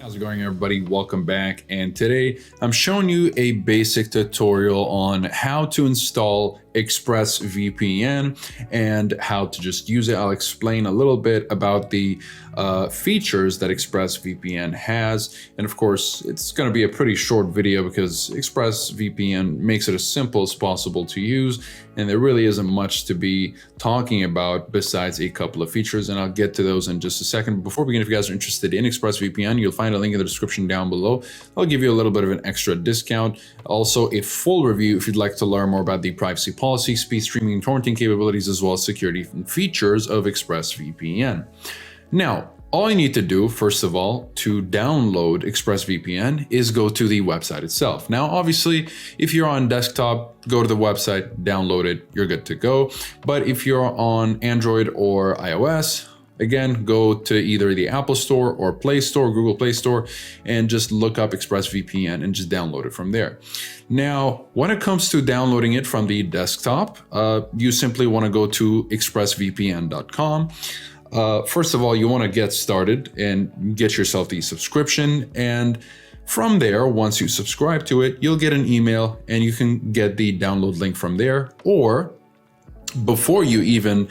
How's it going, everybody? Welcome back. And today I'm showing you a basic tutorial on how to install ExpressVPN and how to just use it. I'll explain a little bit about the features that ExpressVPN has. And of course, it's going to be a pretty short video because ExpressVPN makes it as simple as possible to use. And there really isn't much to be talking about besides a couple of features. And I'll get to those in just a second. Before we begin, if you guys are interested in ExpressVPN, you'll find a link in the description down below. I'll give you a little bit of an extra discount. Also, a full review if you'd like to learn more about the privacy policy, speed streaming, and torrenting capabilities, as well as security features of ExpressVPN. Now, all you need to do, first of all, to download ExpressVPN is go to the website itself. Now, obviously, if you're on desktop, go to the website, download it, you're good to go. But if you're on Android or iOS, again, go to either the Apple Store or Play Store, Google Play Store, and just look up ExpressVPN and just download it from there. Now, when it comes to downloading it from the desktop, you simply want to go to expressvpn.com. First of all, you want to get started and get yourself the subscription. And from there, once you subscribe to it, you'll get an email and you can get the download link from there. Or before you even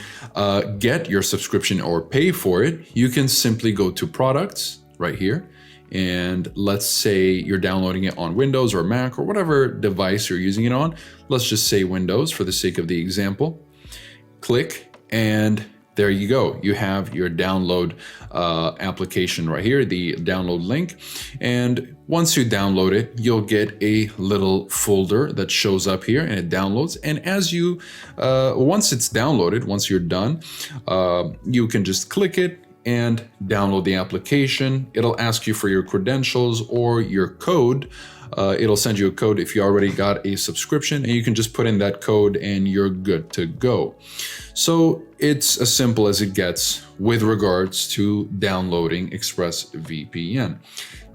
get your subscription or pay for it, you can simply go to products right here. And let's say you're downloading it on Windows or Mac or whatever device you're using it on. Let's just say Windows for the sake of the example. Click and there you go. You have your download application right here, the download link. And once you download it, you'll get a little folder that shows up here and it downloads. And as you, once it's downloaded, once you're done, you can just click it and download the application. It'll ask you for your credentials or your code. It'll send you a code if you already got a subscription, and you can just put in that code and you're good to go. So it's as simple as it gets with regards to downloading ExpressVPN.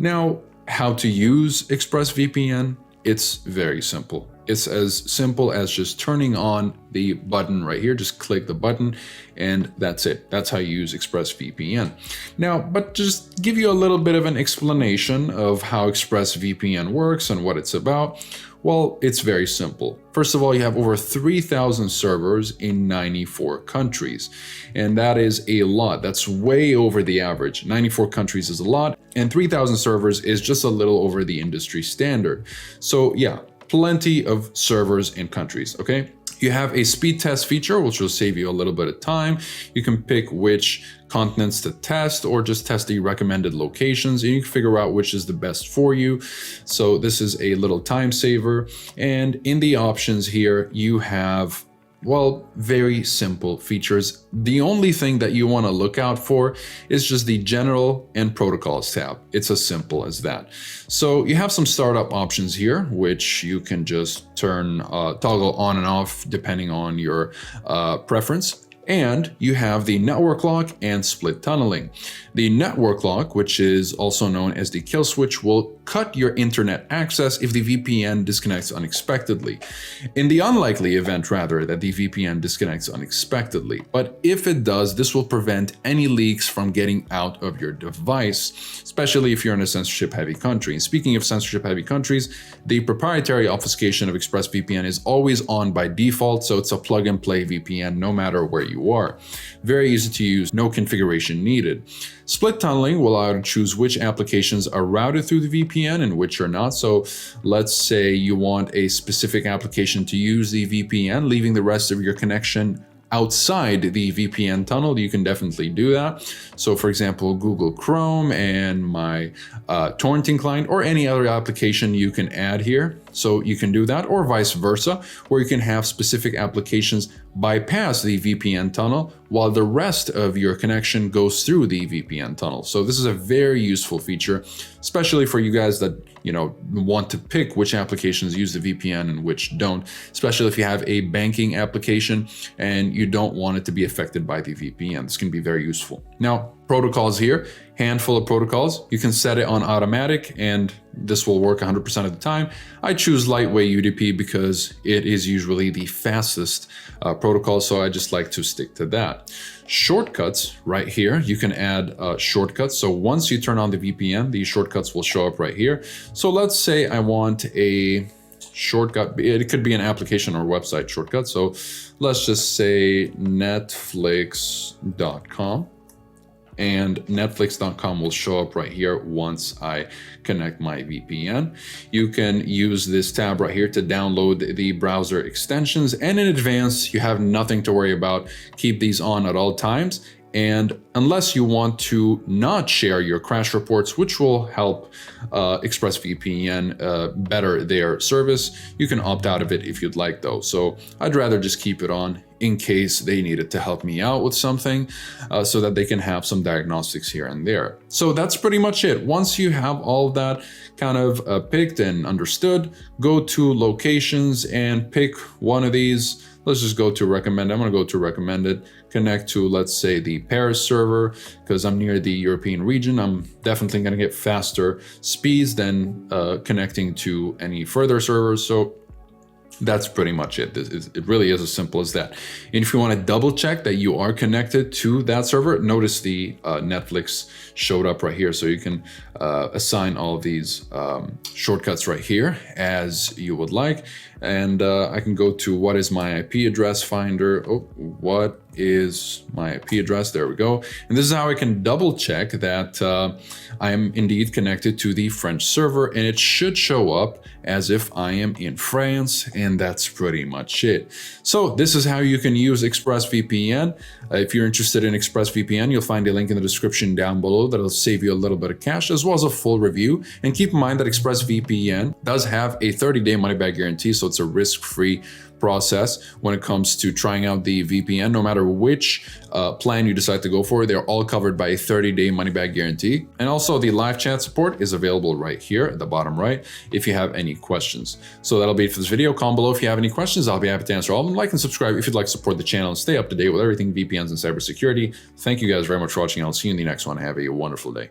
Now, how to use ExpressVPN? It's very simple. It's as simple as just turning on the button right here. Just click the button and that's it. That's how you use ExpressVPN. Now, but just give you a little bit of an explanation of how ExpressVPN works and what it's about. Well, it's very simple. First of all, you have over 3,000 servers in 94 countries. And that is a lot. That's way over the average. 94 countries is a lot. And 3,000 servers is just a little over the industry standard. So yeah, plenty of servers and countries, okay? You have a speed test feature, which will save you a little bit of time. You can pick which continents to test or just test the recommended locations, and you can figure out which is the best for you. So this is a little time saver. And in the options here, you have, well, very simple features. The only thing that you want to look out for is just the general and protocols tab. It's as simple as that. So you have some startup options here, which you can just toggle on and off depending on your preference. And you have the network lock and split tunneling. The network lock, which is also known as the kill switch, will cut your internet access if the VPN disconnects unexpectedly. In the unlikely event, rather, that the VPN disconnects unexpectedly. But if it does, this will prevent any leaks from getting out of your device, especially if you're in a censorship-heavy country. And speaking of censorship-heavy countries, the proprietary obfuscation of ExpressVPN is always on by default, so it's a plug-and-play VPN no matter where you are. Very easy to use, no configuration needed. Split tunneling will allow you to choose which applications are routed through the VPN and which are not. So let's say you want a specific application to use the VPN, leaving the rest of your connection outside the VPN tunnel. You can definitely do that. So for example, Google Chrome and my torrenting client or any other application you can add here. So you can do that, or vice versa, where you can have specific applications bypass the VPN tunnel while the rest of your connection goes through the VPN tunnel. So this is a very useful feature, especially for you guys that, you know, want to pick which applications use the VPN and which don't, especially if you have a banking application and you don't want it to be affected by the VPN. This can be very useful. Now, protocols here, handful of protocols. You can set it on automatic and this will work 100% of the time. I choose lightweight UDP because it is usually the fastest protocol, so I just like to stick to that. Shortcuts right here, you can add shortcuts. So once you turn on the VPN, these shortcuts will show up right here. So let's say I want a shortcut. It could be an application or website shortcut. So let's just say netflix.com. And netflix.com will show up right here once I connect my VPN. You can use this tab right here to download the browser extensions, and in advance, you have nothing to worry about. Keep these on at all times. And unless you want to not share your crash reports, which will help ExpressVPN better their service, you can opt out of it if you'd like though. So I'd rather just keep it on in case they needed to help me out with something so that they can have some diagnostics here and there. So that's pretty much it. Once you have all of that kind of picked and understood, go to locations and pick one of these. Let's just go to recommend. I'm going to go to recommended, connect to, let's say, the Paris server, because I'm near the European region. I'm definitely going to get faster speeds than connecting to any further servers. So that's pretty much it. It really is as simple as that. And if you want to double check that you are connected to that server, notice the Netflix showed up right here. So you can assign all of these shortcuts right here as you would like. And I can go to what is my IP address finder. Oh, what is my IP address? There we go. And this is how I can double check that I am indeed connected to the French server, and it should show up as if I am in France, and that's pretty much it. So this is how you can use ExpressVPN. If you're interested in ExpressVPN, you'll find a link in the description down below that'll save you a little bit of cash, as well as a full review. And keep in mind that ExpressVPN does have a 30-day money-back guarantee, so it's a risk-free process when it comes to trying out the VPN. No matter which plan you decide to go for, they're all covered by a 30-day money-back guarantee. And also the live chat support is available right here at the bottom right if you have any questions. So that'll be it for this video. Comment below if you have any questions. I'll be happy to answer all of them. Like and subscribe if you'd like to support the channel and stay up to date with everything VPNs and cybersecurity. Thank you guys very much for watching. I'll see you in the next one. Have a wonderful day.